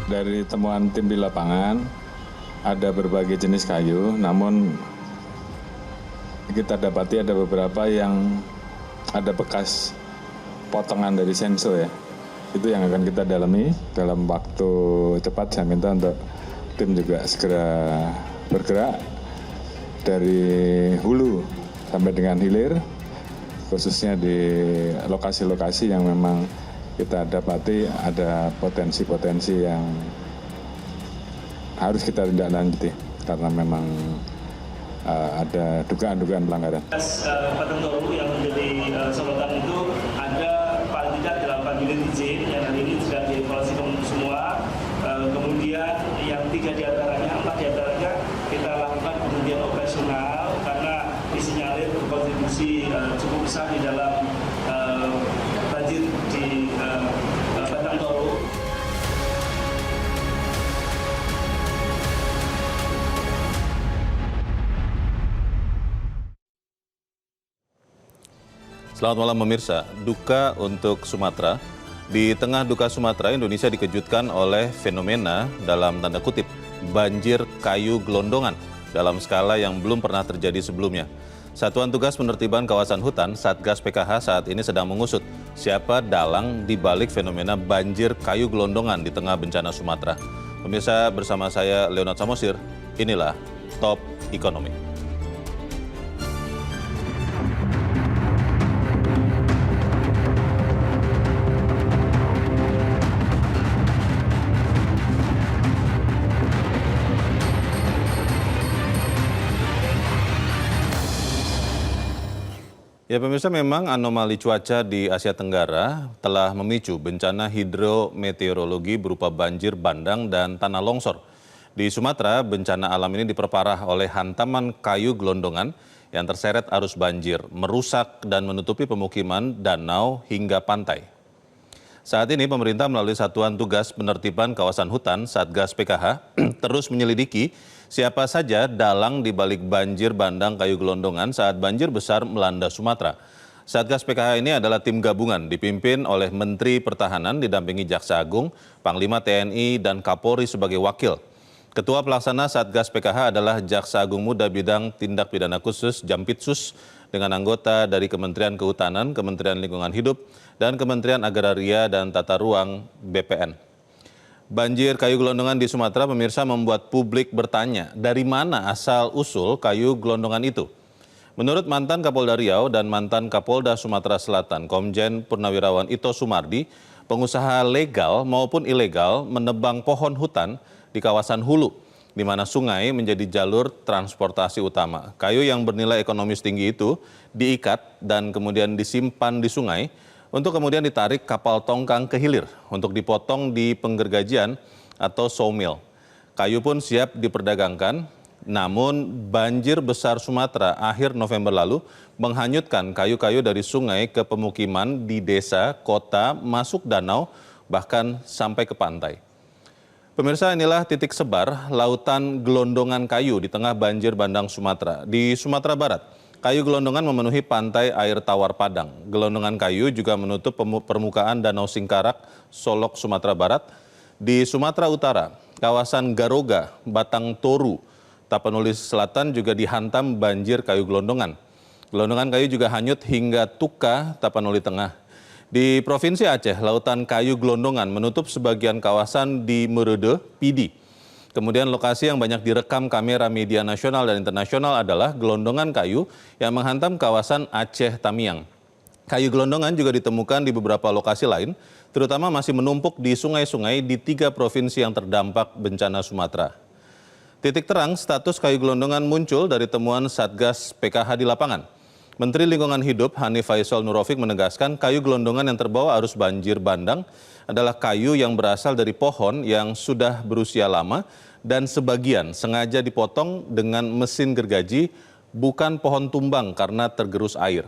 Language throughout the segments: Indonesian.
Dari temuan tim di lapangan, ada berbagai jenis kayu, namun kita dapati ada beberapa yang ada bekas potongan dari senso ya. Itu yang akan kita dalami dalam waktu cepat. Saya minta untuk tim juga segera bergerak dari hulu sampai dengan hilir, khususnya di lokasi-lokasi yang memang kita dapati ada potensi-potensi yang harus kita tindak lanjuti karena memang ada dugaan-dugaan pelanggaran. Padang Toru yang menjadi sorotan itu ada paling tidak 8 unit izin yang hari ini sudah dievaluasi semua. Kemudian yang 3 diantaranya, 4 diantaranya kita lakukan penghentian operasional karena disinyalir berkontribusi cukup besar di dalam banjir di Padang Toru. Selamat malam pemirsa, duka untuk Sumatera. Di tengah duka Sumatera, Indonesia dikejutkan oleh fenomena dalam tanda kutip banjir kayu gelondongan dalam skala yang belum pernah terjadi sebelumnya. Satuan Tugas Penertiban Kawasan Hutan Satgas PKH saat ini sedang mengusut siapa dalang di balik fenomena banjir kayu gelondongan di tengah bencana Sumatera. Pemirsa, bersama saya Leonard Samosir, inilah Top Ekonomi. Ya pemirsa, memang anomali cuaca di Asia Tenggara telah memicu bencana hidrometeorologi berupa banjir bandang dan tanah longsor. Di Sumatera, bencana alam ini diperparah oleh hantaman kayu gelondongan yang terseret arus banjir, merusak dan menutupi pemukiman, danau hingga pantai. Saat ini pemerintah melalui Satuan Tugas Penertiban Kawasan Hutan Satgas PKH terus menyelidiki siapa saja dalang di balik banjir bandang kayu gelondongan saat banjir besar melanda Sumatera. Satgas PKH ini adalah tim gabungan dipimpin oleh Menteri Pertahanan didampingi Jaksa Agung, Panglima TNI dan Kapolri sebagai wakil. Ketua Pelaksana Satgas PKH adalah Jaksa Agung Muda Bidang Tindak Pidana Khusus Jampitsus dengan anggota dari Kementerian Kehutanan, Kementerian Lingkungan Hidup, dan Kementerian Agraria dan Tata Ruang BPN. Banjir kayu gelondongan di Sumatera, pemirsa, membuat publik bertanya dari mana asal-usul kayu gelondongan itu. Menurut mantan Kapolda Riau dan mantan Kapolda Sumatera Selatan, Komjen Purnawirawan Ito Sumardi, pengusaha legal maupun ilegal menebang pohon hutan di kawasan hulu, di mana sungai menjadi jalur transportasi utama. Kayu yang bernilai ekonomis tinggi itu diikat dan kemudian disimpan di sungai untuk kemudian ditarik kapal tongkang ke hilir untuk dipotong di penggergajian atau sawmill. Kayu pun siap diperdagangkan, namun banjir besar Sumatera akhir November lalu menghanyutkan kayu-kayu dari sungai ke pemukiman di desa, kota, masuk danau, bahkan sampai ke pantai. Pemirsa, inilah titik sebar lautan gelondongan kayu di tengah banjir bandang Sumatera. Di Sumatera Barat, kayu gelondongan memenuhi pantai air tawar Padang. Gelondongan kayu juga menutup permukaan Danau Singkarak, Solok, Sumatera Barat. Di Sumatera Utara, kawasan Garoga, Batang Toru, Tapanuli Selatan juga dihantam banjir kayu gelondongan. Gelondongan kayu juga hanyut hingga Tuka, Tapanuli Tengah. Di Provinsi Aceh, lautan kayu gelondongan menutup sebagian kawasan di Merede, Pidi. Kemudian lokasi yang banyak direkam kamera media nasional dan internasional adalah gelondongan kayu yang menghantam kawasan Aceh Tamiang. Kayu gelondongan juga ditemukan di beberapa lokasi lain, terutama masih menumpuk di sungai-sungai di 3 provinsi yang terdampak bencana Sumatera. Titik terang status kayu gelondongan muncul dari temuan Satgas PKH di lapangan. Menteri Lingkungan Hidup Hanif Faisal Nurofik menegaskan kayu gelondongan yang terbawa arus banjir bandang adalah kayu yang berasal dari pohon yang sudah berusia lama dan sebagian sengaja dipotong dengan mesin gergaji, bukan pohon tumbang karena tergerus air.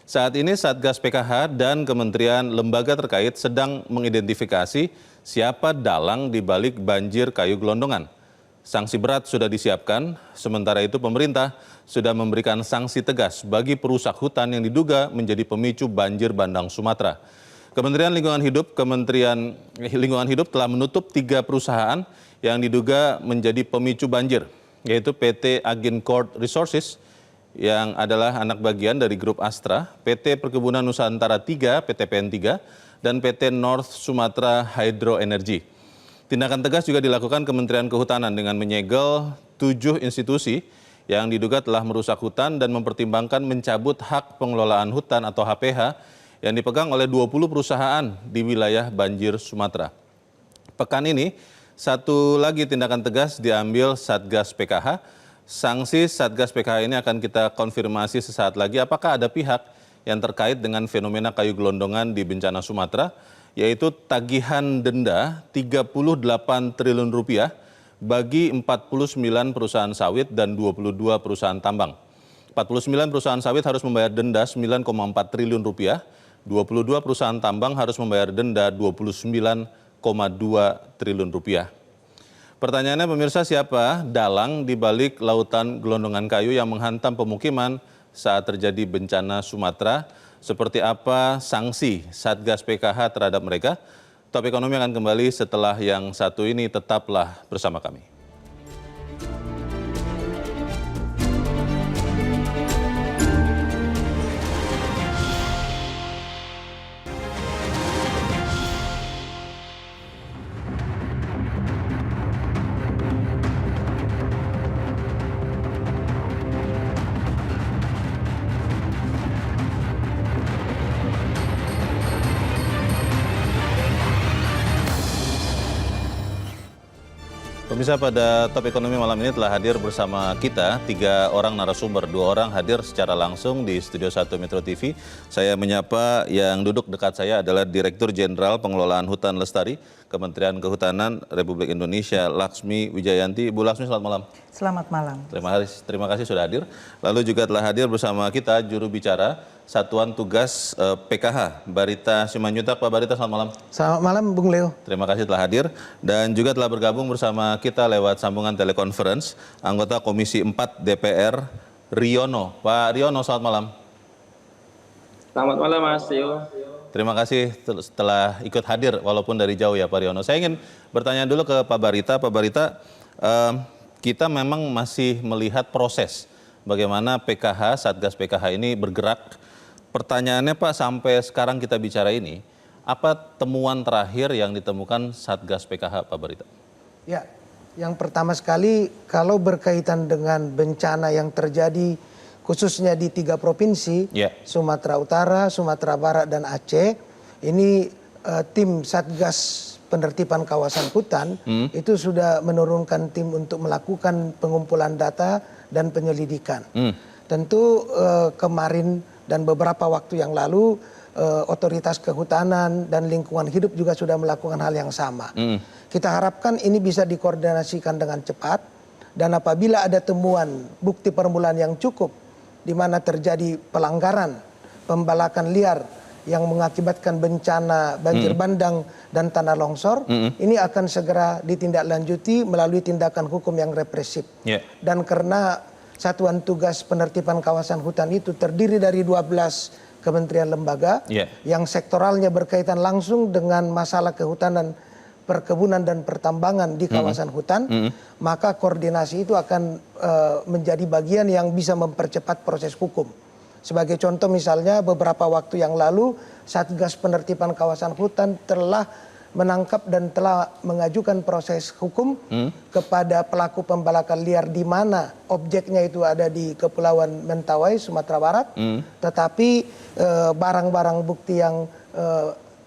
Saat ini Satgas PKH dan kementerian lembaga terkait sedang mengidentifikasi siapa dalang di balik banjir kayu gelondongan. Sanksi berat sudah disiapkan, sementara itu pemerintah sudah memberikan sanksi tegas bagi perusak hutan yang diduga menjadi pemicu banjir bandang Sumatera. Kementerian Lingkungan Hidup telah menutup 3 perusahaan yang diduga menjadi pemicu banjir, yaitu PT Agincourt Resources yang adalah anak bagian dari grup Astra, PT Perkebunan Nusantara 3, PTPN 3, dan PT North Sumatra Hydro Energy. Tindakan tegas juga dilakukan Kementerian Kehutanan dengan menyegel 7 institusi yang diduga telah merusak hutan dan mempertimbangkan mencabut hak pengelolaan hutan atau HPH yang dipegang oleh 20 perusahaan di wilayah banjir Sumatera. Pekan ini, satu lagi tindakan tegas diambil Satgas PKH. Sanksi Satgas PKH ini akan kita konfirmasi sesaat lagi apakah ada pihak yang terkait dengan fenomena kayu gelondongan di bencana Sumatera, yaitu tagihan denda 38 triliun rupiah bagi 49 perusahaan sawit dan 22 perusahaan tambang. 49 perusahaan sawit harus membayar denda 9,4 triliun rupiah, 22 perusahaan tambang harus membayar denda 29,2 triliun rupiah. Pertanyaannya pemirsa, siapa dalang di balik lautan gelondongan kayu yang menghantam pemukiman saat terjadi bencana Sumatera? Seperti apa sanksi Satgas PKH terhadap mereka? Top Ekonomi akan kembali setelah yang satu ini, tetaplah bersama kami. Pemirsa, pada Top Ekonomi malam ini telah hadir bersama kita 3 orang narasumber, 2 orang hadir secara langsung di Studio 1 Metro TV. Saya menyapa yang duduk dekat saya adalah Direktur Jenderal Pengelolaan Hutan Lestari, Kementerian Kehutanan Republik Indonesia, Laksmi Wijayanti. Bu Laksmi, selamat malam. Selamat malam. Terima kasih sudah hadir. Lalu juga telah hadir bersama kita juru bicara Satuan Tugas PKH, Barita Simanjuntak. Pak Barita, selamat malam. Selamat malam, Bung Leo. Terima kasih telah hadir. Dan juga telah bergabung bersama kita lewat sambungan telekonferensi anggota Komisi 4 DPR, Riono. Pak Riono, selamat malam. Selamat malam, Mas Tio. Terima kasih telah ikut hadir walaupun dari jauh ya Pak Riono. Saya ingin bertanya dulu ke Pak Barita. Pak Barita, kita memang masih melihat proses bagaimana PKH, Satgas PKH ini bergerak. Pertanyaannya Pak, sampai sekarang kita bicara ini, apa temuan terakhir yang ditemukan Satgas PKH, Pak Barita? Ya, yang pertama sekali kalau berkaitan dengan bencana yang terjadi khususnya di 3 provinsi, Sumatera Utara, Sumatera Barat, dan Aceh, ini tim Satgas Penertiban Kawasan Hutan itu sudah menurunkan tim untuk melakukan pengumpulan data dan penyelidikan. Tentu kemarin dan beberapa waktu yang lalu otoritas kehutanan dan lingkungan hidup juga sudah melakukan hal yang sama. Kita harapkan ini bisa dikoordinasikan dengan cepat, dan apabila ada temuan bukti permulaan yang cukup di mana terjadi pelanggaran pembalakan liar yang mengakibatkan bencana banjir bandang dan tanah longsor, ini akan segera ditindaklanjuti melalui tindakan hukum yang represif. Dan karena Satuan Tugas Penertiban Kawasan Hutan itu terdiri dari 12 kementerian lembaga yang sektoralnya berkaitan langsung dengan masalah kehutanan, perkebunan, dan pertambangan di kawasan hutan, maka koordinasi itu akan menjadi bagian yang bisa mempercepat proses hukum. Sebagai contoh misalnya beberapa waktu yang lalu Satgas Penertiban Kawasan Hutan telah menangkap dan telah mengajukan proses hukum kepada pelaku pembalakan liar di mana objeknya itu ada di Kepulauan Mentawai, Sumatera Barat, tetapi barang-barang bukti yang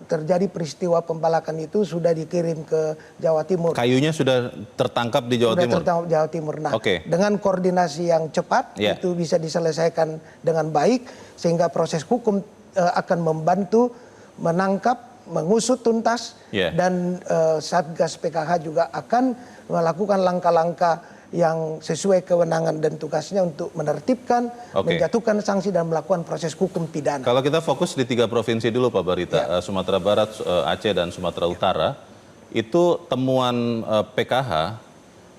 terjadi peristiwa pembalakan itu sudah dikirim ke Jawa Timur. Kayunya sudah tertangkap di Jawa Timur? Sudah tertangkap Jawa Timur. Nah, dengan koordinasi yang cepat itu bisa diselesaikan dengan baik sehingga proses hukum akan membantu menangkap, mengusut tuntas, dan Satgas PKH juga akan melakukan langkah-langkah yang sesuai kewenangan dan tugasnya untuk menertibkan, menjatuhkan sanksi, dan melakukan proses hukum pidana. Kalau kita fokus di 3 provinsi dulu Pak Barita, Sumatera Barat, Aceh, dan Sumatera Utara, itu temuan PKH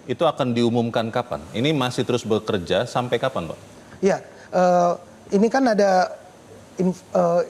itu akan diumumkan kapan? Ini masih terus bekerja sampai kapan Pak? Ya, ini kan ada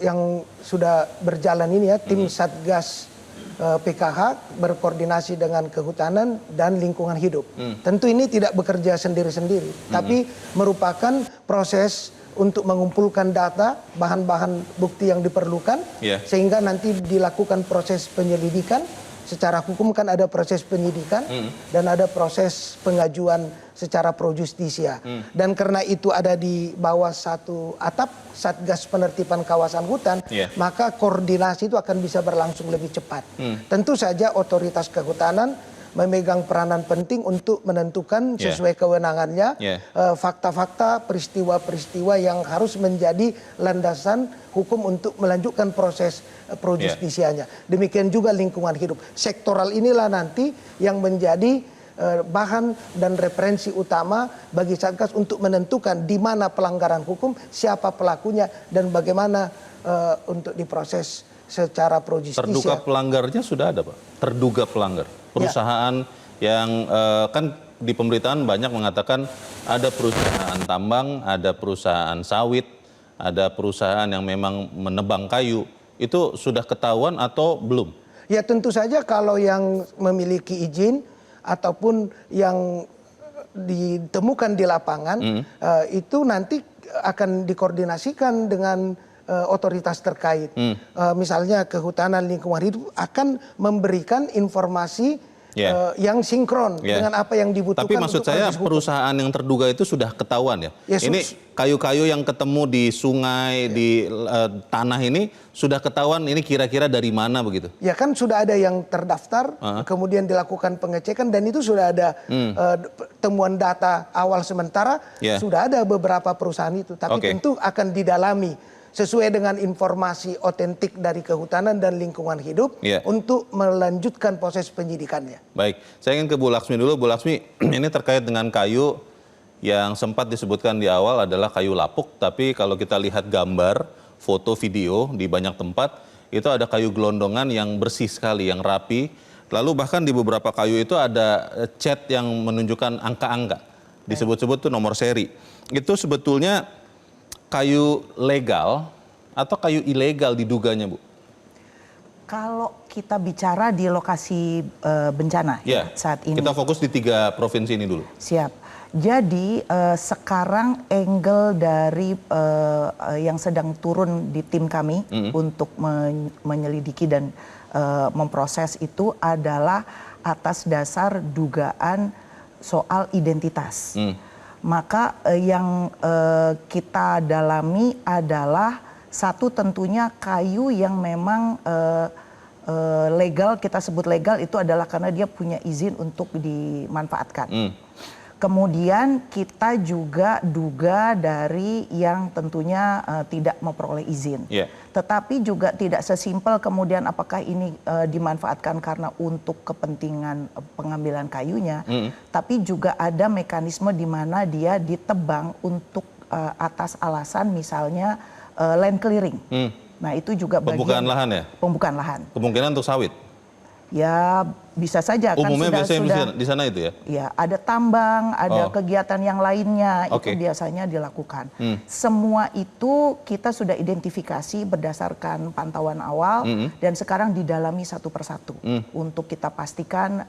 yang sudah berjalan ini ya, tim Satgas PKH berkoordinasi dengan Kehutanan dan Lingkungan Hidup. Tentu ini tidak bekerja sendiri-sendiri, tapi merupakan proses untuk mengumpulkan data, bahan-bahan bukti yang diperlukan, sehingga nanti dilakukan proses penyelidikan. Secara hukum kan ada proses penyidikan dan ada proses pengajuan secara pro justisia. Dan karena itu ada di bawah satu atap Satgas Penertiban Kawasan Hutan, maka koordinasi itu akan bisa berlangsung lebih cepat. Tentu saja otoritas kehutanan memegang peranan penting untuk menentukan sesuai kewenangannya fakta-fakta, peristiwa-peristiwa yang harus menjadi landasan hukum untuk melanjutkan proses pro justisianya. Demikian juga lingkungan hidup. Sektoral inilah nanti yang menjadi bahan dan referensi utama bagi Satgas untuk menentukan di mana pelanggaran hukum, siapa pelakunya, dan bagaimana untuk diproses secara pro justisia. Terduga pelanggarnya sudah ada, Pak? Terduga pelanggar. Perusahaan yang kan di pemberitaan banyak mengatakan ada perusahaan tambang, ada perusahaan sawit, ada perusahaan yang memang menebang kayu. Itu sudah ketahuan atau belum? Ya tentu saja kalau yang memiliki izin ataupun yang ditemukan di lapangan itu nanti akan dikoordinasikan dengan otoritas terkait. Misalnya Kehutanan Lingkungan Hidup akan memberikan informasi yang sinkron dengan apa yang dibutuhkan. Tapi maksud saya perusahaan yang terduga itu sudah ketahuan ya? Ini kayu-kayu yang ketemu di sungai, di tanah ini sudah ketahuan ini kira-kira dari mana begitu? Ya kan sudah ada yang terdaftar, kemudian dilakukan pengecekan dan itu sudah ada temuan data awal sementara, sudah ada beberapa perusahaan itu. Tapi tentu akan didalami sesuai dengan informasi otentik dari Kehutanan dan Lingkungan Hidup untuk melanjutkan proses penyidikannya. Baik, saya ingin ke Bu Laksmi dulu. Bu Laksmi, ini terkait dengan kayu yang sempat disebutkan di awal adalah kayu lapuk, tapi kalau kita lihat gambar, foto, video di banyak tempat, itu ada kayu gelondongan yang bersih sekali, yang rapi. Lalu bahkan di beberapa kayu itu ada cat yang menunjukkan angka-angka, disebut-sebut tuh nomor seri. Itu sebetulnya kayu legal atau kayu ilegal diduganya, Bu? Kalau kita bicara di lokasi bencana saat ini. Kita fokus di 3 provinsi ini dulu. Siap. Jadi sekarang angle dari yang sedang turun di tim kami untuk menyelidiki dan memproses itu adalah atas dasar dugaan soal identitas. Maka yang kita dalami adalah satu tentunya kayu yang memang legal, kita sebut legal itu adalah karena dia punya izin untuk dimanfaatkan. Kemudian kita juga duga dari yang tentunya tidak memperoleh izin. Tetapi juga tidak sesimpel kemudian apakah ini dimanfaatkan karena untuk kepentingan pengambilan kayunya. Tapi juga ada mekanisme di mana dia ditebang untuk atas alasan misalnya land clearing. Nah itu juga pembukaan lahan ya? Pembukaan lahan. Kemungkinan untuk sawit? Ya bisa saja kan biasanya di sana itu ya? Ya ada tambang, ada kegiatan yang lainnya itu biasanya dilakukan. Semua itu kita sudah identifikasi berdasarkan pantauan awal dan sekarang didalami satu persatu untuk kita pastikan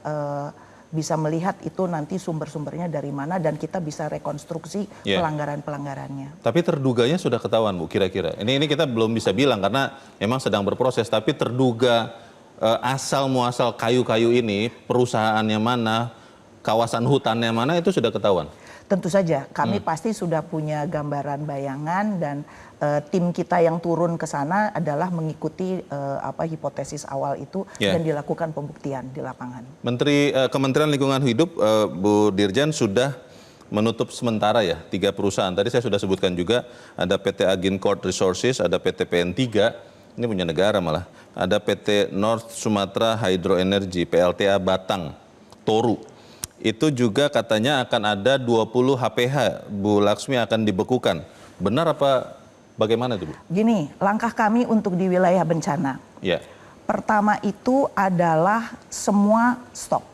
bisa melihat itu nanti sumber-sumbernya dari mana dan kita bisa rekonstruksi pelanggaran-pelanggarannya. Tapi terduganya sudah ketahuan, Bu, kira-kira? Ini kita belum bisa bilang karena memang sedang berproses, tapi terduga asal muasal kayu-kayu ini, perusahaannya mana, kawasan hutannya mana, itu sudah ketahuan? Tentu saja, kami pasti sudah punya gambaran bayangan dan tim kita yang turun ke sana adalah mengikuti hipotesis awal itu dan dilakukan pembuktian di lapangan. Kementerian Lingkungan Hidup, Bu Dirjen sudah menutup sementara ya 3 perusahaan. Tadi saya sudah sebutkan juga ada PT Agincourt Resources, ada PT PN3, ini punya negara malah. Ada PT North Sumatra Hydro Energy, PLTA Batang, Toru. Itu juga katanya akan ada 20 HPH, Bu Laksmi, akan dibekukan. Benar apa bagaimana itu, Bu? Gini, langkah kami untuk di wilayah bencana. Pertama itu adalah semua stop.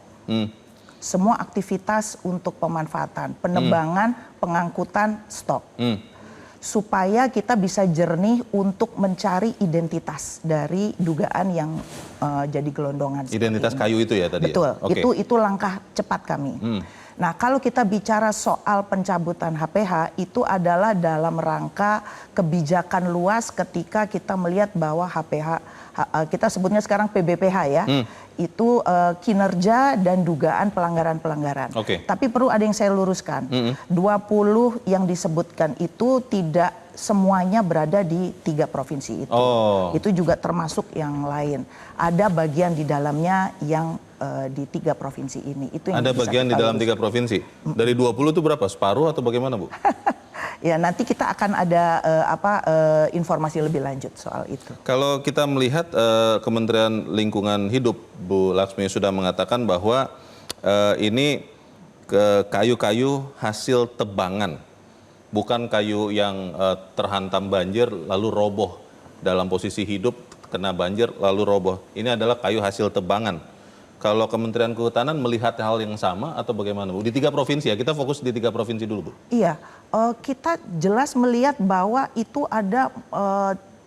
Semua aktivitas untuk pemanfaatan, penebangan, pengangkutan stop. supaya kita bisa jernih untuk mencari identitas dari dugaan yang jadi gelondongan. Identitas kayu itu ya tadi? Betul, ya? itu langkah cepat kami. Nah, kalau kita bicara soal pencabutan HPH, itu adalah dalam rangka kebijakan luas ketika kita melihat bahwa HPH, kita sebutnya sekarang PBPH ya, itu kinerja dan dugaan pelanggaran-pelanggaran. Tapi perlu ada yang saya luruskan, 20 yang disebutkan itu tidak semuanya berada di 3 provinsi itu. Itu juga termasuk yang lain. Ada bagian di dalamnya yang di 3 provinsi ini. Itu yang ada bagian di dalam 3 provinsi. Dari 20 itu berapa? Separuh atau bagaimana, Bu? Ya, nanti kita akan ada informasi lebih lanjut soal itu. Kalau kita melihat Kementerian Lingkungan Hidup, Bu Laksmi sudah mengatakan bahwa ini kayu-kayu hasil tebangan, bukan kayu yang terhantam banjir lalu roboh dalam posisi hidup, kena banjir lalu roboh. Ini adalah kayu hasil tebangan. Kalau Kementerian Kehutanan melihat hal yang sama atau bagaimana, Bu? Di 3 provinsi ya, kita fokus di 3 provinsi dulu, Bu. Iya, kita jelas melihat bahwa itu ada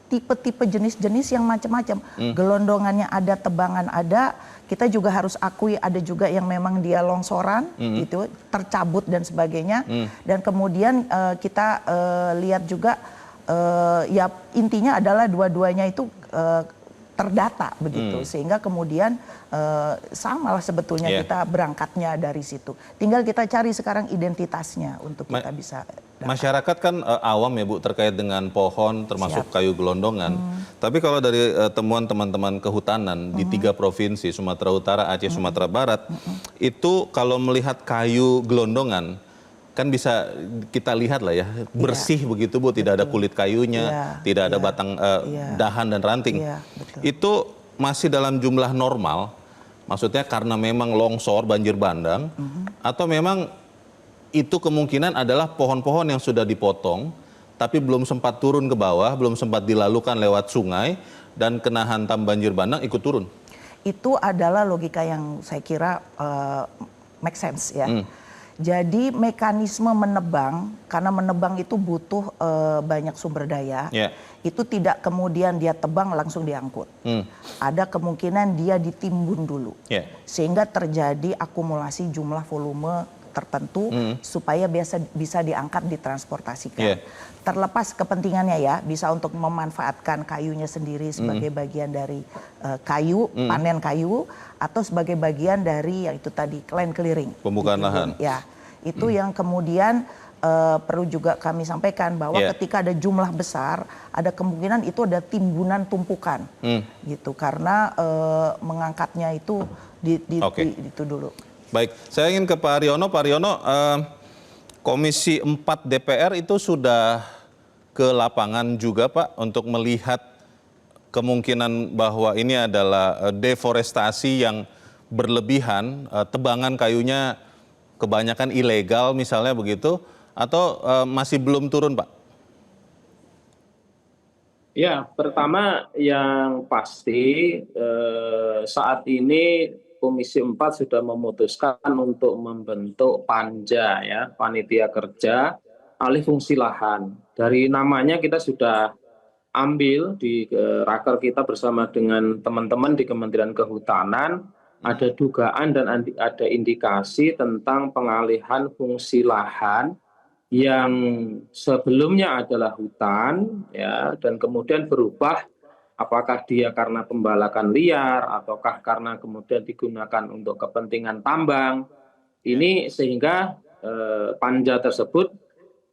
tipe-tipe jenis-jenis yang macam-macam. Gelondongannya ada, tebangan ada. Kita juga harus akui ada juga yang memang dia longsoran, itu tercabut dan sebagainya. Dan kemudian kita lihat juga, ya intinya adalah dua-duanya itu terdata begitu, sehingga kemudian sama lah sebetulnya kita berangkatnya dari situ. Tinggal kita cari sekarang identitasnya untuk kita bisa data. Masyarakat kan awam ya, Bu, terkait dengan pohon termasuk kayu gelondongan. Tapi kalau dari temuan teman-teman kehutanan di 3 provinsi, Sumatera Utara, Aceh, Sumatera Barat, itu kalau melihat kayu gelondongan kan bisa kita lihat lah ya, bersih begitu, Bu, tidak ada kulit kayunya, tidak ada batang dahan dan ranting. Itu masih dalam jumlah normal, maksudnya karena memang longsor, banjir bandang, atau memang itu kemungkinan adalah pohon-pohon yang sudah dipotong, tapi belum sempat turun ke bawah, belum sempat dilalukan lewat sungai, dan kena hantam banjir bandang ikut turun. Itu adalah logika yang saya kira make sense ya. Jadi mekanisme menebang, karena menebang itu butuh banyak sumber daya, itu tidak kemudian dia tebang langsung diangkut. Ada kemungkinan dia ditimbun dulu, sehingga terjadi akumulasi jumlah volume tertentu supaya bisa diangkat, ditransportasikan. Terlepas kepentingannya ya, bisa untuk memanfaatkan kayunya sendiri sebagai bagian dari kayu, panen kayu, atau sebagai bagian dari yang itu tadi, land clearing. Pembukaan lahan. Ya, itu yang kemudian perlu juga kami sampaikan bahwa ketika ada jumlah besar, ada kemungkinan itu ada timbunan tumpukan, gitu, karena mengangkatnya itu itu dulu. Baik, saya ingin ke Pak Haryono. Pak Haryono, Komisi 4 DPR itu sudah ke lapangan juga, Pak, untuk melihat kemungkinan bahwa ini adalah deforestasi yang berlebihan, tebangan kayunya kebanyakan ilegal misalnya begitu, atau masih belum turun, Pak? Ya, pertama yang pasti saat ini Komisi 4 sudah memutuskan untuk membentuk panja ya, panitia kerja alih fungsi lahan. Dari namanya kita sudah ambil di raker kita bersama dengan teman-teman di Kementerian Kehutanan, ada dugaan dan ada indikasi tentang pengalihan fungsi lahan yang sebelumnya adalah hutan ya, dan kemudian berubah. Apakah dia karena pembalakan liar, ataukah karena kemudian digunakan untuk kepentingan tambang. Ini sehingga panja tersebut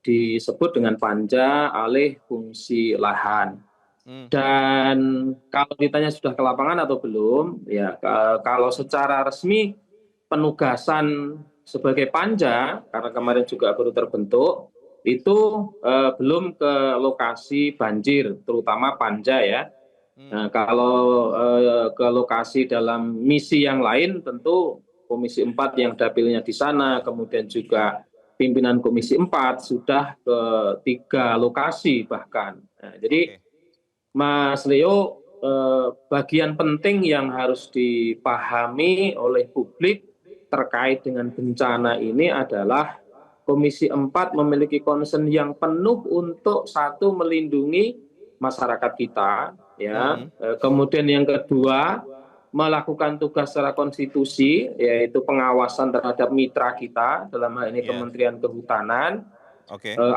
disebut dengan panja alih fungsi lahan. Dan kalau ditanya sudah ke lapangan atau belum, ya kalau secara resmi penugasan sebagai panja, karena kemarin juga baru terbentuk, itu belum ke lokasi banjir, terutama panja ya. Nah, kalau ke lokasi dalam misi yang lain tentu Komisi 4 yang dapilnya di sana, kemudian juga pimpinan Komisi 4 sudah ke 3 lokasi bahkan. Nah, jadi Mas Leo, bagian penting yang harus dipahami oleh publik terkait dengan bencana ini adalah Komisi 4 memiliki concern yang penuh untuk satu melindungi masyarakat kita, ya. Kemudian yang kedua melakukan tugas secara konstitusi, yaitu pengawasan terhadap mitra kita, dalam hal ini Kementerian Kehutanan.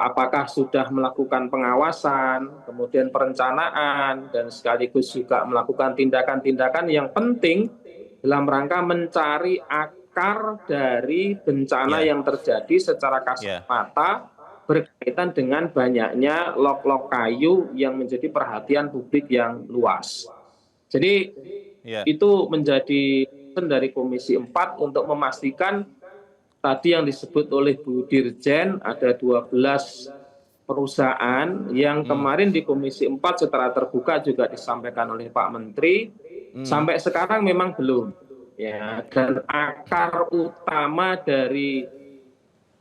Apakah sudah melakukan pengawasan, kemudian perencanaan, dan sekaligus juga melakukan tindakan-tindakan yang penting dalam rangka mencari akar dari bencana yang terjadi secara kasat mata berkaitan dengan banyaknya lok-lok kayu yang menjadi perhatian publik yang luas. Jadi itu menjadi concern dari Komisi 4 untuk memastikan tadi yang disebut oleh Bu Dirjen ada 12 perusahaan yang kemarin di Komisi 4 secara terbuka juga disampaikan oleh Pak Menteri, sampai sekarang memang belum. Ya, dan akar utama dari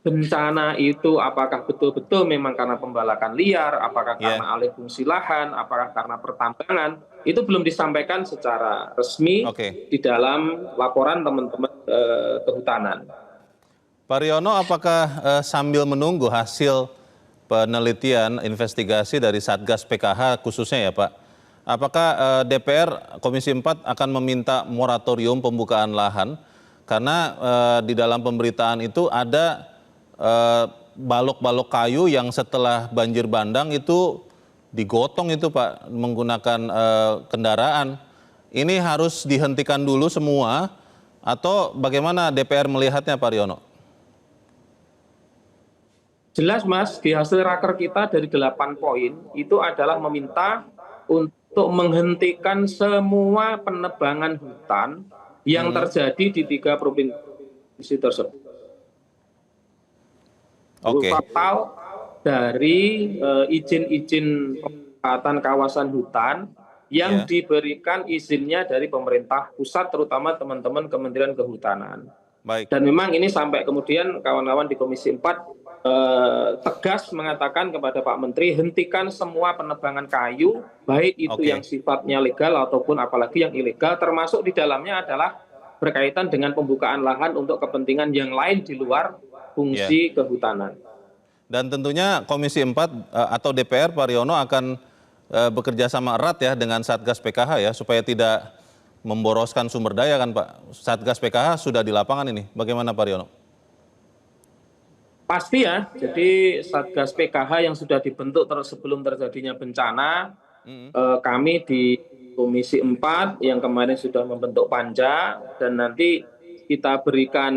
bencana itu apakah betul-betul memang karena pembalakan liar, apakah karena alih fungsi lahan, apakah karena pertambangan, itu belum disampaikan secara resmi di dalam laporan teman-teman kehutanan. Pak Riono, apakah sambil menunggu hasil penelitian investigasi dari Satgas PKH khususnya ya Pak, apakah DPR Komisi 4 akan meminta moratorium pembukaan lahan? Karena di dalam pemberitaan itu ada balok-balok kayu yang setelah banjir bandang itu digotong itu Pak menggunakan kendaraan. Ini harus dihentikan dulu semua atau bagaimana DPR melihatnya Pak Riono? Jelas Mas, di hasil raker kita dari 8 poin itu adalah meminta untuk menghentikan semua penebangan hutan yang terjadi di 3 provinsi tersebut. Total dari izin-izin pemanfaatan kawasan hutan yang diberikan izinnya dari pemerintah pusat, terutama teman-teman Kementerian Kehutanan. Dan memang ini sampai kemudian kawan-kawan di Komisi 4 tegas mengatakan kepada Pak Menteri, hentikan semua penebangan kayu, baik itu yang sifatnya legal ataupun apalagi yang ilegal, termasuk di dalamnya adalah berkaitan dengan pembukaan lahan untuk kepentingan yang lain di luar fungsi kehutanan. Dan tentunya Komisi 4 atau DPR Pak Riono akan bekerja sama erat ya dengan Satgas PKH ya, supaya tidak memboroskan sumber daya kan Pak. Satgas PKH sudah di lapangan ini, bagaimana Pak Riono? Pasti ya, jadi Satgas PKH yang sudah dibentuk sebelum terjadinya bencana, kami di Komisi 4 yang kemarin sudah membentuk panja, dan nanti kita berikan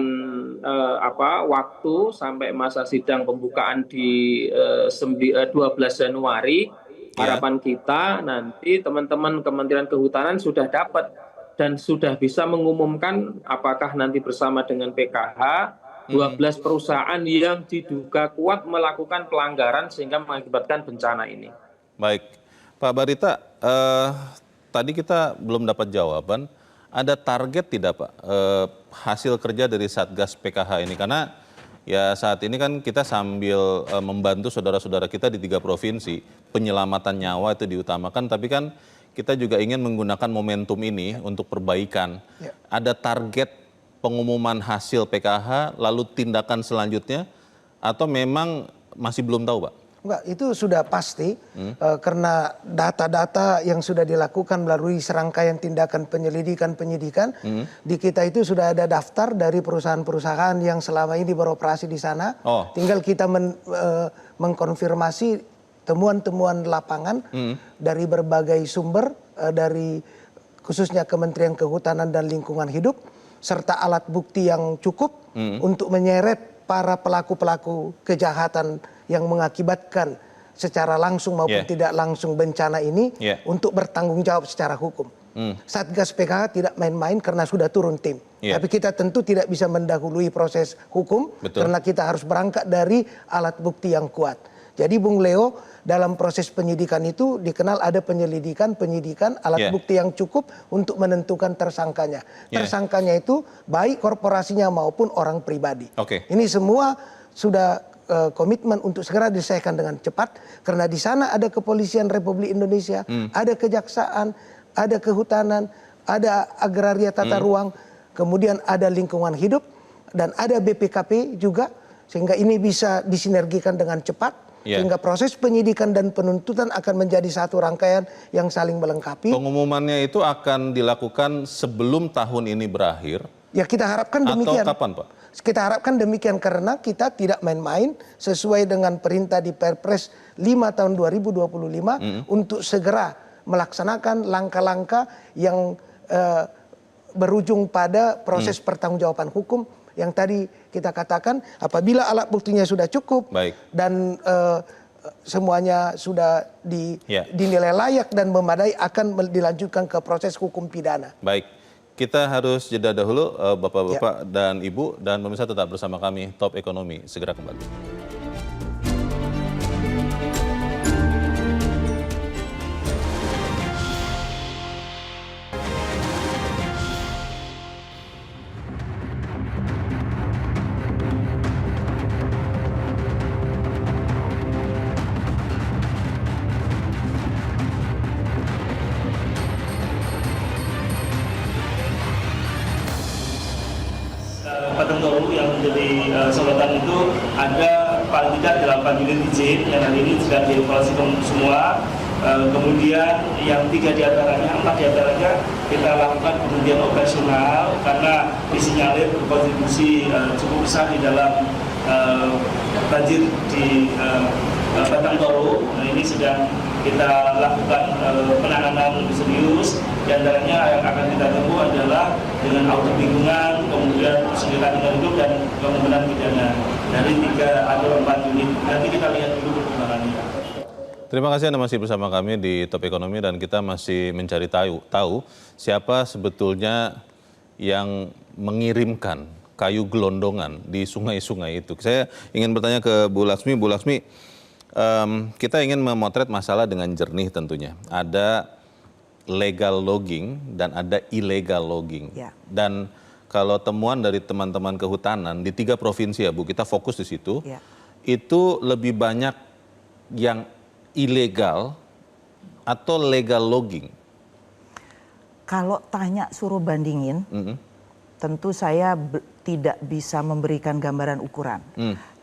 waktu sampai masa sidang pembukaan di 12 Januari. Harapan kita nanti teman-teman Kementerian Kehutanan sudah dapat dan sudah bisa mengumumkan apakah nanti bersama dengan PKH 12 perusahaan yang diduga kuat melakukan pelanggaran sehingga mengakibatkan bencana ini. Baik, Pak Barita, tadi kita belum dapat jawaban. Ada target tidak Pak hasil kerja dari Satgas PKH ini? Karena ya saat ini kan kita sambil membantu saudara-saudara kita di 3 provinsi, penyelamatan nyawa itu diutamakan, tapi kan kita juga ingin menggunakan momentum ini untuk perbaikan. Ada target pengumuman hasil PKH, lalu tindakan selanjutnya, atau memang masih belum tahu Pak? Enggak, itu sudah pasti karena data-data yang sudah dilakukan melalui serangkaian tindakan penyidikan, di kita itu sudah ada daftar dari perusahaan-perusahaan yang selama ini beroperasi di sana. Tinggal kita mengkonfirmasi temuan-temuan lapangan dari berbagai sumber, dari khususnya Kementerian Kehutanan dan Lingkungan Hidup, serta alat bukti yang cukup untuk menyeret para pelaku-pelaku kejahatan yang mengakibatkan secara langsung maupun tidak langsung bencana ini untuk bertanggung jawab secara hukum. Satgas PKH tidak main-main karena sudah turun tim. Tapi kita tentu tidak bisa mendahului proses hukum karena kita harus berangkat dari alat bukti yang kuat. Jadi Bung Leo, dalam proses penyidikan itu dikenal ada penyidikan, alat bukti yang cukup untuk menentukan tersangkanya. Tersangkanya itu baik korporasinya maupun orang pribadi. Ini semua sudah komitmen untuk segera diselesaikan dengan cepat karena di sana ada Kepolisian Republik Indonesia, ada Kejaksaan, ada Kehutanan, ada Agraria Tata Ruang, kemudian ada Lingkungan Hidup dan ada BPKP juga. sehingga ini bisa disinergikan dengan cepat. Sehingga proses penyidikan dan penuntutan akan menjadi satu rangkaian yang saling melengkapi. Pengumumannya itu akan dilakukan sebelum tahun ini berakhir? Ya kita harapkan demikian. Atau kapan Pak? Kita harapkan demikian karena kita tidak main-main sesuai dengan perintah di Perpres 5 tahun 2025 untuk segera melaksanakan langkah-langkah yang berujung pada proses pertanggungjawaban hukum yang tadi kita katakan apabila alat buktinya sudah cukup dan semuanya sudah dinilai layak dan memadai akan dilanjutkan ke proses hukum pidana. Baik, kita harus jeda dahulu Bapak-Bapak dan Ibu, dan pemirsa tetap bersama kami Top Ekonomi segera kembali. Pateng Toru yang menjadi sorotan itu ada paling tidak 8 unit izin yang hari ini sudah dievaluasi semua. Kemudian yang 3 diantaranya, 4 diantaranya kita lakukan kemudian operasional karena disinyalir berkontribusi cukup besar di dalam banjir di Pateng Toru. Nah, ini sedang kita lakukan penanganan serius. Di antaranya yang akan kita tempuh adalah dengan audit lingkungan, kemudian sengketa lingkungan hidup dan pembenahan pidana dari 3 atau 4 unit. Nanti kita lihat dulu perkembangannya. Terima kasih Anda masih bersama kami di Top Ekonomi dan kita masih mencari tahu siapa sebetulnya yang mengirimkan kayu gelondongan di sungai-sungai itu. Saya ingin bertanya ke Bu Laksmi. Bu Laksmi, kita ingin memotret masalah dengan jernih tentunya. Ada legal logging dan ada illegal logging. Dan kalau temuan dari teman-teman kehutanan di 3 provinsi ya Bu, kita fokus di situ, itu lebih banyak yang ilegal atau legal logging? Kalau tanya suruh bandingin, tentu saya tidak bisa memberikan gambaran ukuran.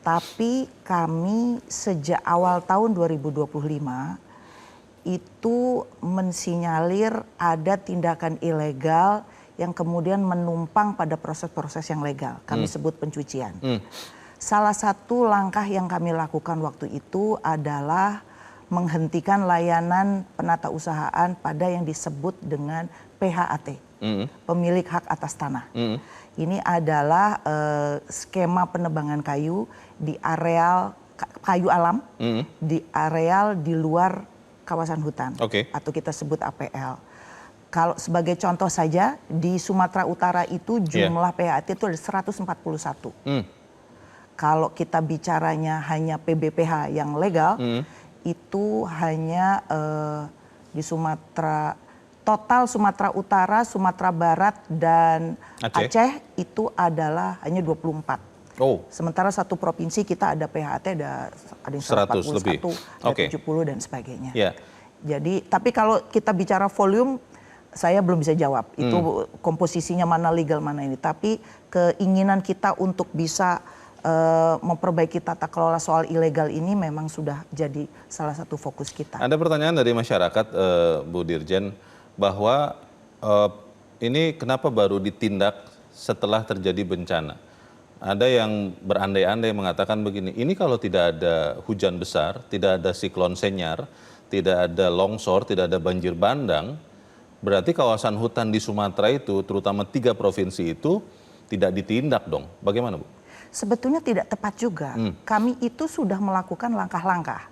Tapi kami sejak awal tahun 2025 itu mensinyalir ada tindakan ilegal yang kemudian menumpang pada proses-proses yang legal. Kami sebut pencucian. Salah satu langkah yang kami lakukan waktu itu adalah menghentikan layanan penatausahaan pada yang disebut dengan PHAT, pemilik hak atas tanah. Ini adalah skema penebangan kayu di areal kayu alam, di areal di luar kawasan hutan, atau kita sebut APL. Kalau sebagai contoh saja, di Sumatera Utara itu jumlah PHAT itu ada 141. Kalau kita bicaranya hanya PBPH yang legal, itu hanya di Sumatera, total Sumatera Utara, Sumatera Barat, dan Aceh itu adalah hanya 24. Sementara satu provinsi kita ada PHT ada yang 141, lebih. Ada 70 dan sebagainya. Jadi, tapi kalau kita bicara volume, saya belum bisa jawab. Itu komposisinya mana legal mana ini. Tapi keinginan kita untuk bisa memperbaiki tata kelola soal ilegal ini memang sudah jadi salah satu fokus kita. Ada pertanyaan dari masyarakat, Bu Dirjen, bahwa ini kenapa baru ditindak setelah terjadi bencana? Ada yang berandai-andai mengatakan begini, ini kalau tidak ada hujan besar, tidak ada siklon Senyar, tidak ada longsor, tidak ada banjir bandang, berarti kawasan hutan di Sumatera itu, terutama 3 provinsi itu, tidak ditindak dong. Bagaimana Bu? Sebetulnya tidak tepat juga. Kami itu sudah melakukan langkah-langkah.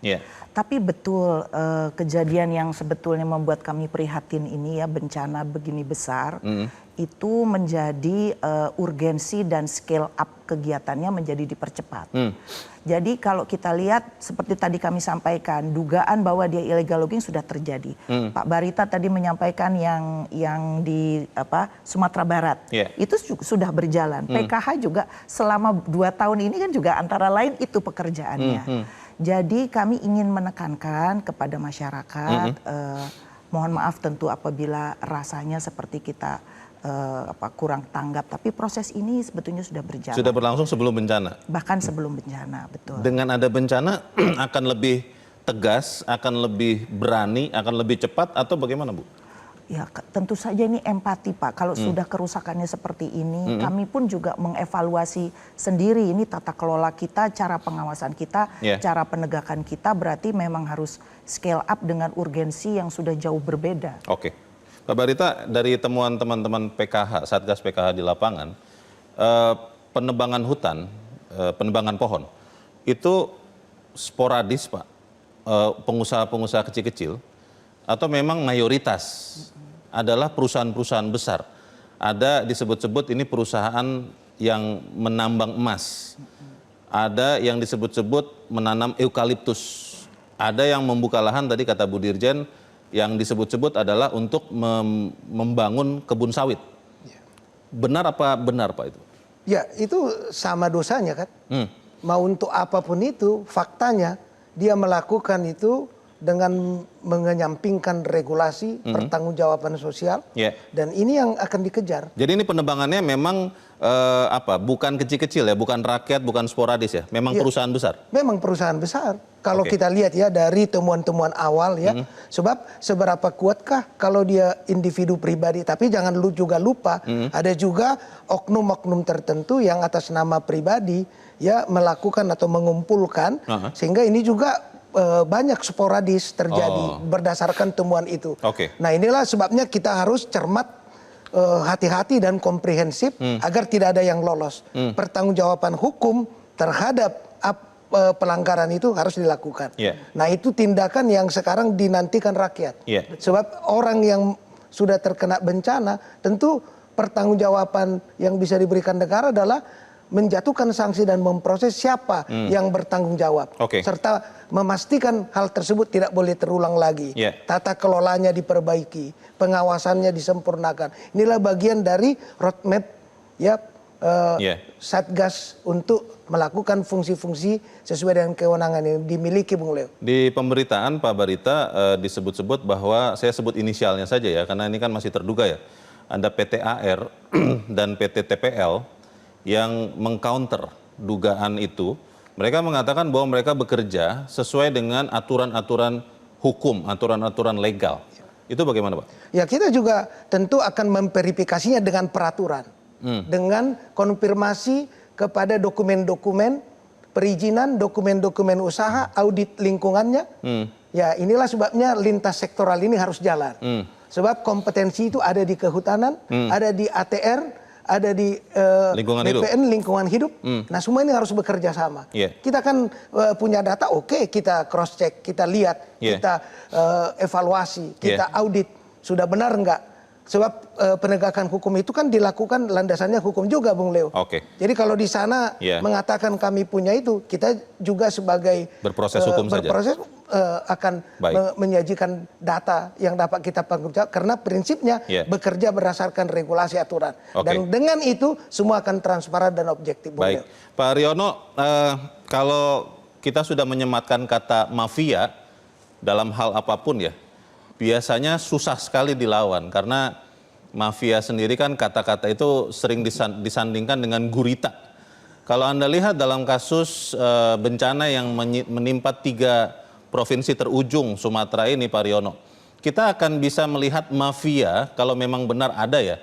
Tapi betul kejadian yang sebetulnya membuat kami prihatin ini ya, bencana begini besar, itu menjadi urgensi dan scale up kegiatannya menjadi dipercepat. Jadi kalau kita lihat seperti tadi kami sampaikan, dugaan bahwa dia illegal logging sudah terjadi. Pak Barita tadi menyampaikan yang di Sumatera Barat, itu sudah berjalan. PKH juga selama 2 tahun ini kan juga antara lain itu pekerjaannya. Jadi kami ingin menekankan kepada masyarakat, mohon maaf tentu apabila rasanya seperti kita kurang tanggap. Tapi proses ini sebetulnya sudah berjalan. Sudah berlangsung sebelum bencana? Bahkan sebelum bencana, betul. Dengan ada bencana akan lebih tegas, akan lebih berani, akan lebih cepat atau bagaimana, Bu? Ya tentu saja ini empati Pak. Kalau sudah kerusakannya seperti ini, kami pun juga mengevaluasi sendiri ini tata kelola kita, cara pengawasan kita, cara penegakan kita berarti memang harus scale up dengan urgensi yang sudah jauh berbeda. Oke. Pak Barita, dari temuan teman-teman PKH, Satgas PKH di lapangan, penebangan hutan, penebangan pohon, itu sporadis Pak, pengusaha-pengusaha kecil-kecil, atau memang mayoritas adalah perusahaan-perusahaan besar. Ada disebut-sebut ini perusahaan yang menambang emas. Ada yang disebut-sebut menanam eukaliptus. Ada yang membuka lahan, tadi kata Bu Dirjen, yang disebut-sebut adalah untuk membangun kebun sawit. Benar apa benar Pak itu? Ya itu sama dosanya kan. Mau untuk apapun itu, faktanya dia melakukan itu dengan mengenyampingkan regulasi, pertanggungjawaban sosial, dan ini yang akan dikejar. Jadi ini penebangannya memang bukan kecil-kecil ya, bukan rakyat, bukan sporadis ya, memang perusahaan besar. Memang perusahaan besar. Kalau kita lihat ya dari temuan-temuan awal ya, sebab seberapa kuatkah kalau dia individu pribadi, tapi jangan juga lupa ada juga oknum-oknum tertentu yang atas nama pribadi ya melakukan atau mengumpulkan, sehingga ini juga banyak sporadis terjadi berdasarkan temuan itu. Nah inilah sebabnya kita harus cermat, hati-hati dan komprehensif agar tidak ada yang lolos. Pertanggungjawaban hukum terhadap pelanggaran itu harus dilakukan. Nah itu tindakan yang sekarang dinantikan rakyat. Sebab orang yang sudah terkena bencana tentu pertanggungjawaban yang bisa diberikan negara adalah menjatuhkan sanksi dan memproses siapa yang bertanggung jawab. Serta memastikan hal tersebut tidak boleh terulang lagi. Tata kelolanya diperbaiki, pengawasannya disempurnakan. Inilah bagian dari roadmap ya Satgas untuk melakukan fungsi-fungsi sesuai dengan kewenangan yang dimiliki Bung Leo. Di pemberitaan Pak Barita disebut-sebut bahwa, saya sebut inisialnya saja ya, karena ini kan masih terduga ya. Ada PT AR dan PT TPL yang mengcounter dugaan itu. Mereka mengatakan bahwa mereka bekerja sesuai dengan aturan-aturan hukum, aturan-aturan legal. Itu bagaimana Pak? Ya kita juga tentu akan memverifikasinya dengan peraturan. Dengan konfirmasi kepada dokumen-dokumen perizinan, dokumen-dokumen usaha, audit lingkungannya. Ya inilah sebabnya lintas sektoral ini harus jalan. Sebab kompetensi itu ada di kehutanan, ada di ATR, ada di BPN lingkungan hidup. Nah semua ini harus bekerja sama. Kita kan punya data, kita cross check, kita lihat, kita evaluasi, kita audit sudah benar enggak. Sebab penegakan hukum itu kan dilakukan landasannya hukum juga Bung Leo. Jadi kalau di sana mengatakan kami punya itu, kita juga sebagai berproses hukum saja akan menyajikan data yang dapat kita tanggungjawab karena prinsipnya bekerja berdasarkan regulasi aturan. Dan dengan itu semua akan transparan dan objektif. Baik, Pak Haryono, kalau kita sudah menyematkan kata mafia dalam hal apapun ya, biasanya susah sekali dilawan karena mafia sendiri kan kata-kata itu sering disandingkan dengan gurita. Kalau Anda lihat dalam kasus bencana yang menimpa 3 provinsi terujung Sumatera ini Pak Haryono, kita akan bisa melihat mafia kalau memang benar ada ya,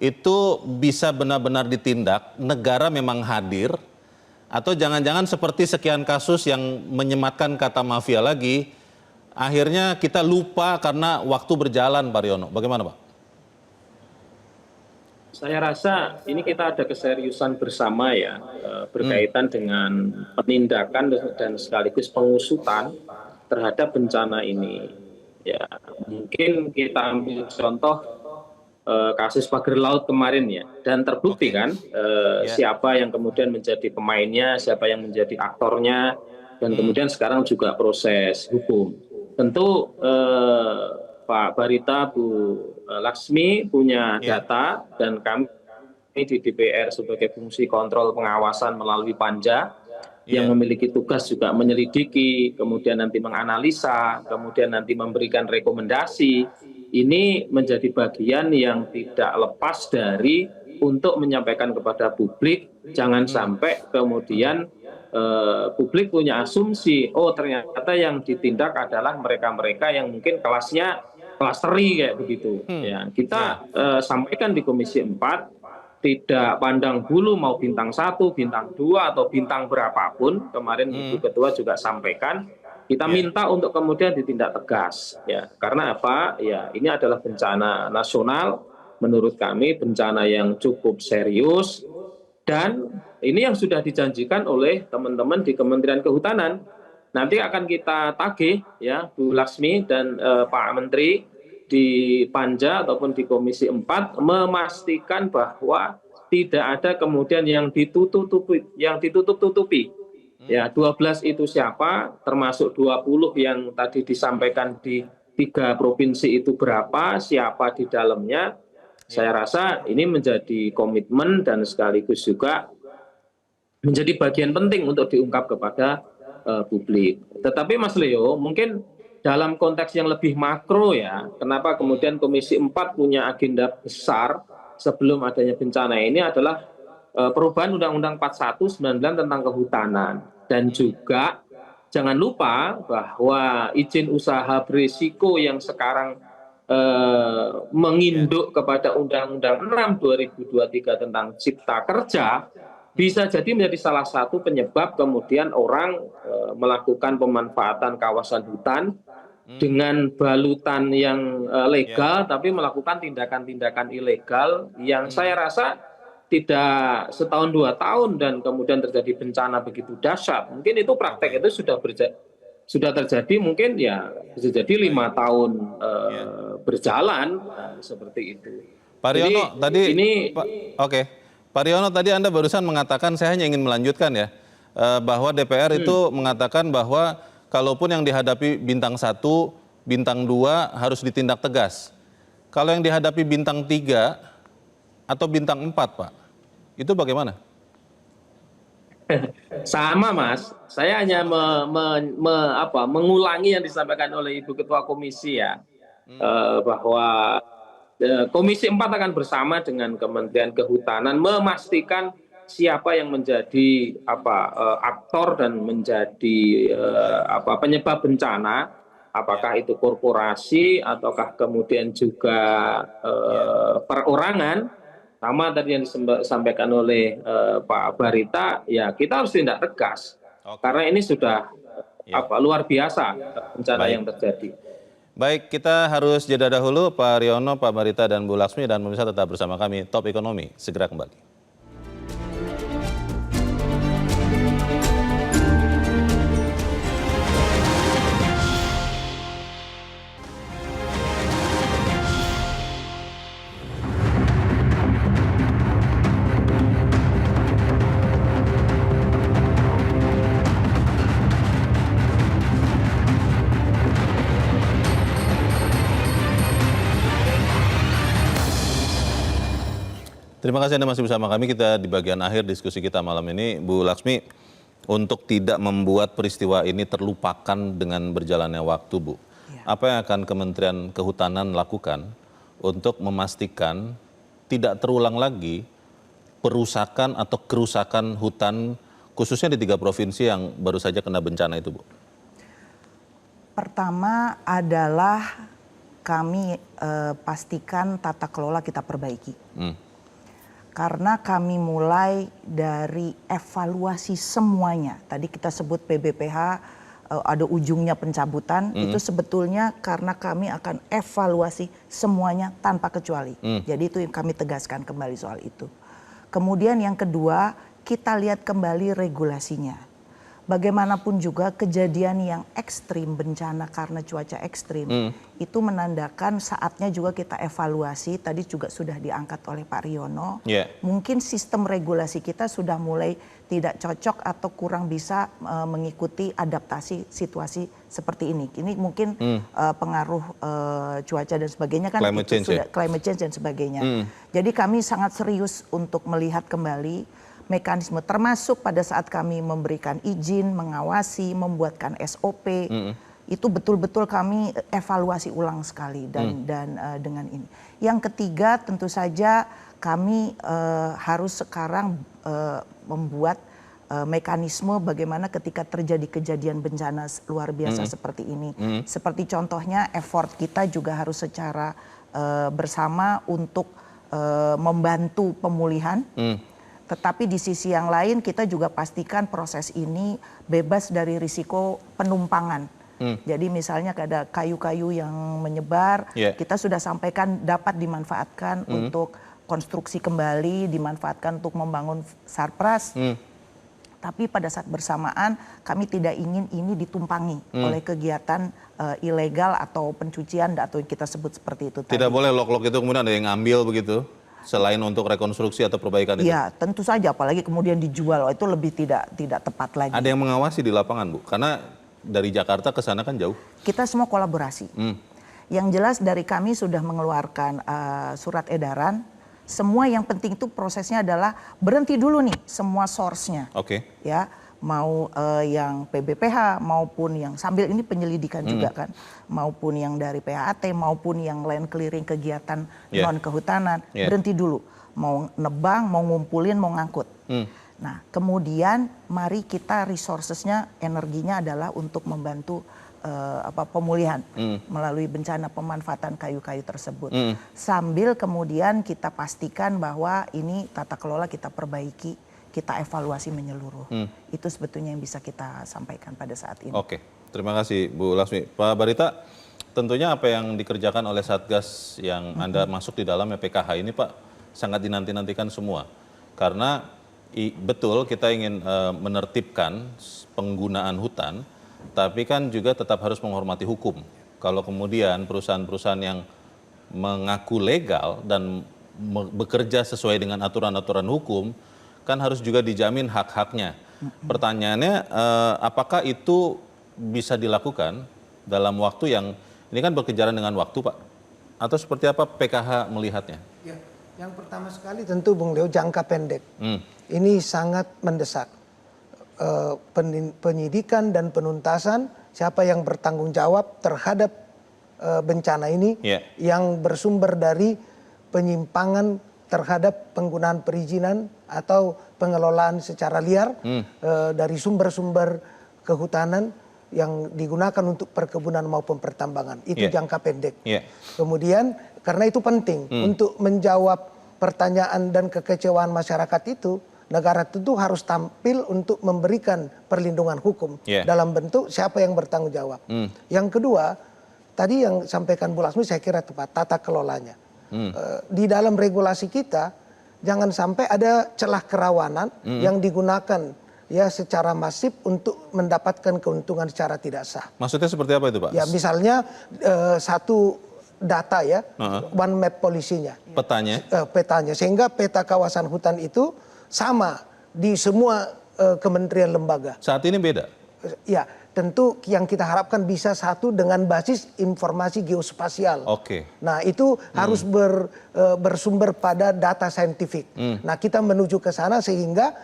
itu bisa benar-benar ditindak, negara memang hadir, atau jangan-jangan seperti sekian kasus yang menyematkan kata mafia lagi, akhirnya kita lupa karena waktu berjalan Pak Haryono. Bagaimana Pak? Saya rasa ini kita ada keseriusan bersama ya berkaitan dengan penindakan dan sekaligus pengusutan terhadap bencana ini. Ya, mungkin kita ambil contoh kasus pagar laut kemarin ya, dan terbukti kan siapa yang kemudian menjadi pemainnya, siapa yang menjadi aktornya, dan kemudian sekarang juga proses hukum. Tentu Pak Barita, Bu Laksmi punya data dan kami di DPR sebagai fungsi kontrol pengawasan melalui Panja yang memiliki tugas juga menyelidiki, kemudian nanti menganalisa, kemudian nanti memberikan rekomendasi ini menjadi bagian yang tidak lepas dari untuk menyampaikan kepada publik, jangan sampai kemudian publik punya asumsi, oh ternyata yang ditindak adalah mereka-mereka yang mungkin kelasnya kelas teri kayak begitu. Ya, kita sampaikan di Komisi 4, tidak pandang bulu mau bintang 1, bintang 2 atau bintang berapapun. Kemarin Ibu Ketua juga sampaikan, kita minta untuk kemudian ditindak tegas. Ya, karena apa? Ya, ini adalah bencana nasional. Menurut kami bencana yang cukup serius. Dan ini yang sudah dijanjikan oleh teman-teman di Kementerian Kehutanan. Nanti akan kita tagih ya Bu Laksmi dan Pak Menteri di Panja ataupun di Komisi 4 memastikan bahwa tidak ada kemudian yang ditutup-tutupi. Ya, 12 itu siapa? Termasuk 20 yang tadi disampaikan di 3 provinsi itu berapa? Siapa di dalamnya? Saya rasa ini menjadi komitmen dan sekaligus juga menjadi bagian penting untuk diungkap kepada publik. Tetapi Mas Leo, mungkin dalam konteks yang lebih makro ya, kenapa kemudian Komisi 4 punya agenda besar sebelum adanya bencana ini adalah perubahan Undang-Undang 41/99 tentang kehutanan. Dan juga jangan lupa bahwa izin usaha berisiko yang sekarang menginduk kepada Undang-Undang 6/2023 tentang Cipta Kerja bisa jadi menjadi salah satu penyebab kemudian orang melakukan pemanfaatan kawasan hutan dengan balutan yang legal tapi melakukan tindakan-tindakan ilegal yang saya rasa tidak setahun 2 tahun dan kemudian terjadi bencana begitu dahsyat. Mungkin itu praktek itu sudah terjadi mungkin ya bisa jadi 5 tahun berjalan seperti itu. Pak Riono tadi Pak Riono tadi Anda barusan mengatakan, saya hanya ingin melanjutkan ya, bahwa DPR itu mengatakan bahwa kalaupun yang dihadapi bintang 1, bintang 2 harus ditindak tegas. Kalau yang dihadapi bintang 3 atau bintang 4, Pak, itu bagaimana? Sama Mas, saya hanya mengulangi yang disampaikan oleh Ibu Ketua Komisi ya, bahwa Komisi 4 akan bersama dengan Kementerian Kehutanan memastikan siapa yang menjadi aktor dan menjadi penyebab bencana, apakah itu korporasi ataukah kemudian juga perorangan. Sama tadi yang disampaikan oleh Pak Barita, ya kita harus tindak tegas. Karena ini sudah luar biasa bencana yang terjadi. Baik, kita harus jeda dahulu Pak Riono, Pak Barita, dan Bu Laksmi, dan pemirsa tetap bersama kami. Top Ekonomi, segera kembali. Terima kasih Anda masih bersama kami. Kita di bagian akhir diskusi kita malam ini. Bu Laksmi, untuk tidak membuat peristiwa ini terlupakan dengan berjalannya waktu, Bu, apa yang akan Kementerian Kehutanan lakukan untuk memastikan tidak terulang lagi perusakan atau kerusakan hutan khususnya di 3 provinsi yang baru saja kena bencana itu, Bu? Pertama adalah kami pastikan tata kelola kita perbaiki. Karena kami mulai dari evaluasi semuanya. Tadi kita sebut PBPH ada ujungnya pencabutan, itu sebetulnya karena kami akan evaluasi semuanya tanpa kecuali. Jadi itu yang kami tegaskan kembali soal itu. Kemudian yang kedua, kita lihat kembali regulasinya. Bagaimanapun juga kejadian yang ekstrim, bencana karena cuaca ekstrim, itu menandakan saatnya juga kita evaluasi. Tadi juga sudah diangkat oleh Pak Riono. Mungkin sistem regulasi kita sudah mulai tidak cocok atau kurang bisa mengikuti adaptasi situasi seperti ini. Ini mungkin pengaruh cuaca dan sebagainya kan climate change dan sebagainya. Jadi kami sangat serius untuk melihat kembali mekanisme, termasuk pada saat kami memberikan izin, mengawasi, membuatkan SOP, itu betul-betul kami evaluasi ulang sekali dan dengan ini. Yang ketiga tentu saja kami harus sekarang membuat mekanisme bagaimana ketika terjadi kejadian bencana luar biasa seperti ini. Seperti contohnya effort kita juga harus secara bersama untuk membantu pemulihan. Tetapi di sisi yang lain kita juga pastikan proses ini bebas dari risiko penumpangan. Jadi misalnya ada kayu-kayu yang menyebar, kita sudah sampaikan dapat dimanfaatkan untuk konstruksi kembali, dimanfaatkan untuk membangun sarpras. Tapi pada saat bersamaan kami tidak ingin ini ditumpangi oleh kegiatan ilegal atau pencucian atau kita sebut seperti itu. Tidak boleh lok-lok itu kemudian ada yang ngambil begitu? Selain untuk rekonstruksi atau perbaikan itu? Ya tentu saja, apalagi kemudian dijual, itu lebih tidak tepat lagi. Ada yang mengawasi di lapangan, Bu? Karena dari Jakarta ke sana kan jauh. Kita semua kolaborasi. Yang jelas dari kami sudah mengeluarkan surat edaran. Semua yang penting itu prosesnya adalah berhenti dulu nih semua source-nya. Ya, mau yang PBPH maupun yang sambil ini penyelidikan juga kan, maupun yang dari PHAT maupun yang land clearing kegiatan non kehutanan, berhenti dulu. Mau nebang, mau ngumpulin, mau ngangkut. Nah, kemudian mari kita resources-nya, energinya adalah untuk membantu pemulihan melalui bencana pemanfaatan kayu-kayu tersebut. Sambil kemudian kita pastikan bahwa ini tata kelola kita perbaiki, kita evaluasi menyeluruh. Itu sebetulnya yang bisa kita sampaikan pada saat ini. Oke, terima kasih Bu Lasmi. Pak Barita, tentunya apa yang dikerjakan oleh Satgas yang Anda masuk di dalamnya PKH ini Pak, sangat dinanti-nantikan semua. Karena betul kita ingin menertibkan penggunaan hutan, tapi kan juga tetap harus menghormati hukum. Kalau kemudian perusahaan-perusahaan yang mengaku legal dan bekerja sesuai dengan aturan-aturan hukum, kan harus juga dijamin hak-haknya. Pertanyaannya, apakah itu bisa dilakukan dalam waktu yang, ini kan berkejaran dengan waktu Pak? Atau seperti apa PKH melihatnya? Ya, yang pertama sekali tentu Bung Leo jangka pendek. Ini sangat mendesak. Penyidikan dan penuntasan siapa yang bertanggung jawab terhadap bencana ini yang bersumber dari penyimpangan terhadap penggunaan perizinan atau pengelolaan secara liar dari sumber-sumber kehutanan yang digunakan untuk perkebunan maupun pertambangan. Itu jangka pendek. Kemudian karena itu penting untuk menjawab pertanyaan dan kekecewaan masyarakat itu, negara tentu harus tampil untuk memberikan perlindungan hukum dalam bentuk siapa yang bertanggung jawab. Yang kedua, tadi yang sampaikan Bu Lasmi saya kira tepat, tata kelolanya. Di dalam regulasi kita jangan sampai ada celah kerawanan yang digunakan ya secara masif untuk mendapatkan keuntungan secara tidak sah. Maksudnya seperti apa itu Pak? Ya misalnya satu data ya, one map polisinya. Petanya? Petanya, sehingga peta kawasan hutan itu sama di semua kementerian lembaga. Saat ini beda? Ya, tentu yang kita harapkan bisa satu dengan basis informasi geospasial. Nah itu harus bersumber pada data saintifik. Nah kita menuju ke sana sehingga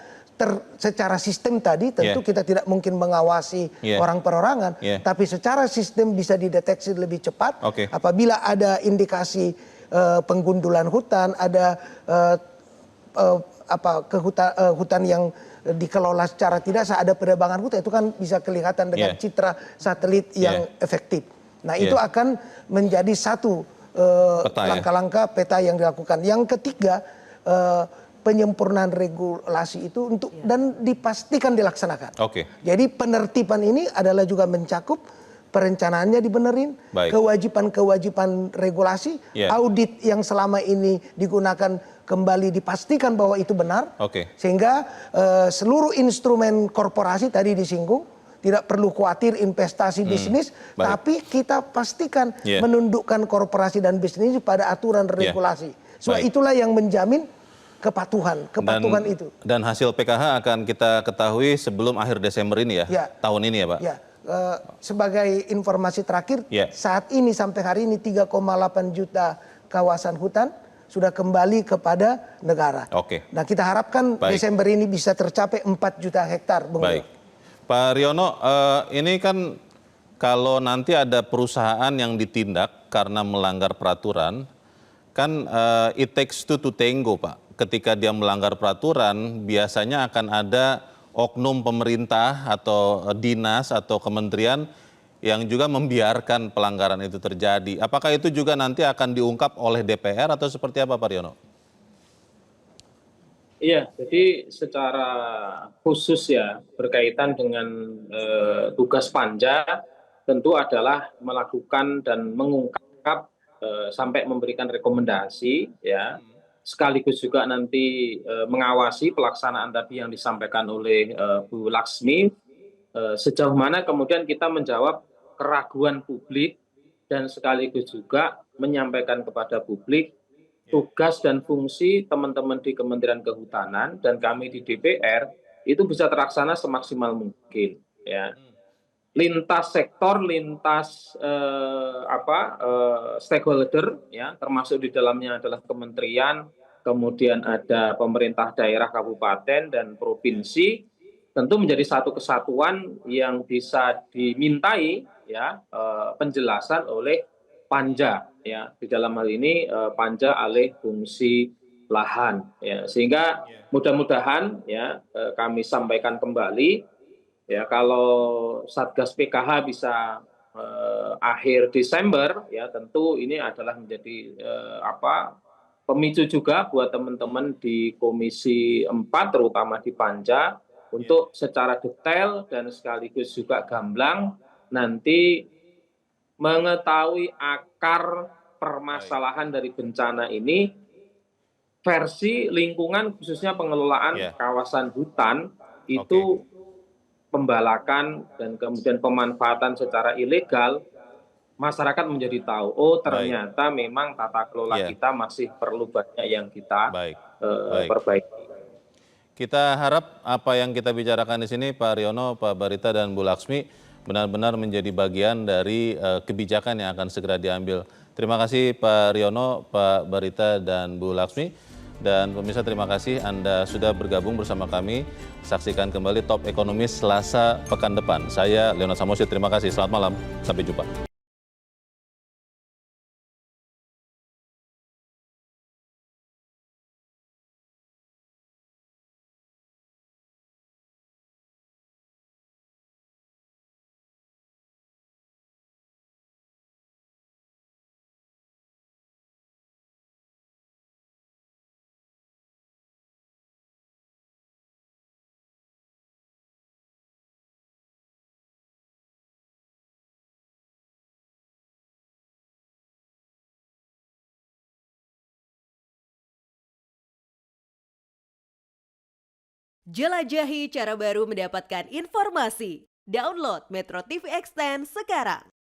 secara sistem tadi tentu kita tidak mungkin mengawasi orang perorangan, tapi secara sistem bisa dideteksi lebih cepat. Apabila ada indikasi penggundulan hutan, ada hutan yang dikelola secara tidak sah, ada penebangan hutan, itu kan bisa kelihatan dengan citra satelit yang efektif. Nah itu akan menjadi satu langkah-langkah peta yang dilakukan. Yang ketiga, penyempurnaan regulasi itu untuk dan dipastikan dilaksanakan. Jadi penertiban ini adalah juga mencakup perencanaannya dibenerin, kewajiban-kewajiban regulasi, audit yang selama ini digunakan kembali dipastikan bahwa itu benar, sehingga seluruh instrumen korporasi tadi disinggung, tidak perlu khawatir investasi bisnis, tapi kita pastikan menundukkan korporasi dan bisnis pada aturan regulasi. So itulah yang menjamin kepatuhan itu. Dan hasil PKH akan kita ketahui sebelum akhir Desember ini tahun ini ya Pak? Sebagai informasi terakhir, saat ini sampai hari ini 3,8 juta kawasan hutan sudah kembali kepada negara. Nah kita harapkan Desember ini bisa tercapai 4 juta hektar. Baik, Pak Riono, ini kan kalau nanti ada perusahaan yang ditindak karena melanggar peraturan, kan it takes two to tango, Pak. Ketika dia melanggar peraturan, biasanya akan ada oknum pemerintah atau dinas atau kementerian yang juga membiarkan pelanggaran itu terjadi. Apakah itu juga nanti akan diungkap oleh DPR atau seperti apa, Pak Riono? Iya, jadi secara khusus ya berkaitan dengan tugas Panja tentu adalah melakukan dan mengungkap sampai memberikan rekomendasi ya, sekaligus juga nanti mengawasi pelaksanaan tadi yang disampaikan oleh Bu Laksmi, sejauh mana kemudian kita menjawab keraguan publik dan sekaligus juga menyampaikan kepada publik tugas dan fungsi teman-teman di Kementerian Kehutanan dan kami di DPR itu bisa terlaksana semaksimal mungkin ya. Lintas sektor, lintas stakeholder ya, termasuk di dalamnya adalah kementerian, kemudian ada pemerintah daerah, kabupaten dan provinsi, tentu menjadi satu kesatuan yang bisa dimintai ya penjelasan oleh Panja ya, di dalam hal ini Panja alih fungsi lahan ya, sehingga mudah-mudahan ya kami sampaikan kembali ya, kalau Satgas PKH bisa akhir Desember ya, tentu ini adalah menjadi pemicu juga buat teman-teman di Komisi 4 terutama di Panja untuk secara detail dan sekaligus juga gamblang nanti mengetahui akar permasalahan dari bencana ini versi lingkungan, khususnya pengelolaan kawasan hutan itu pembalakan dan kemudian pemanfaatan secara ilegal, masyarakat menjadi tahu, oh ternyata memang tata kelola kita masih perlu banyak yang kita perbaiki. Kita harap apa yang kita bicarakan di sini, Pak Riono, Pak Barita, dan Bu Laksmi, benar-benar menjadi bagian dari kebijakan yang akan segera diambil. Terima kasih Pak Riono, Pak Barita, dan Bu Laksmi. Dan pemirsa, terima kasih Anda sudah bergabung bersama kami. Saksikan kembali Top Ekonomis Selasa pekan depan. Saya Leonard Samosir, terima kasih. Selamat malam, sampai jumpa. Jelajahi cara baru mendapatkan informasi. Download Metro TV Extend sekarang.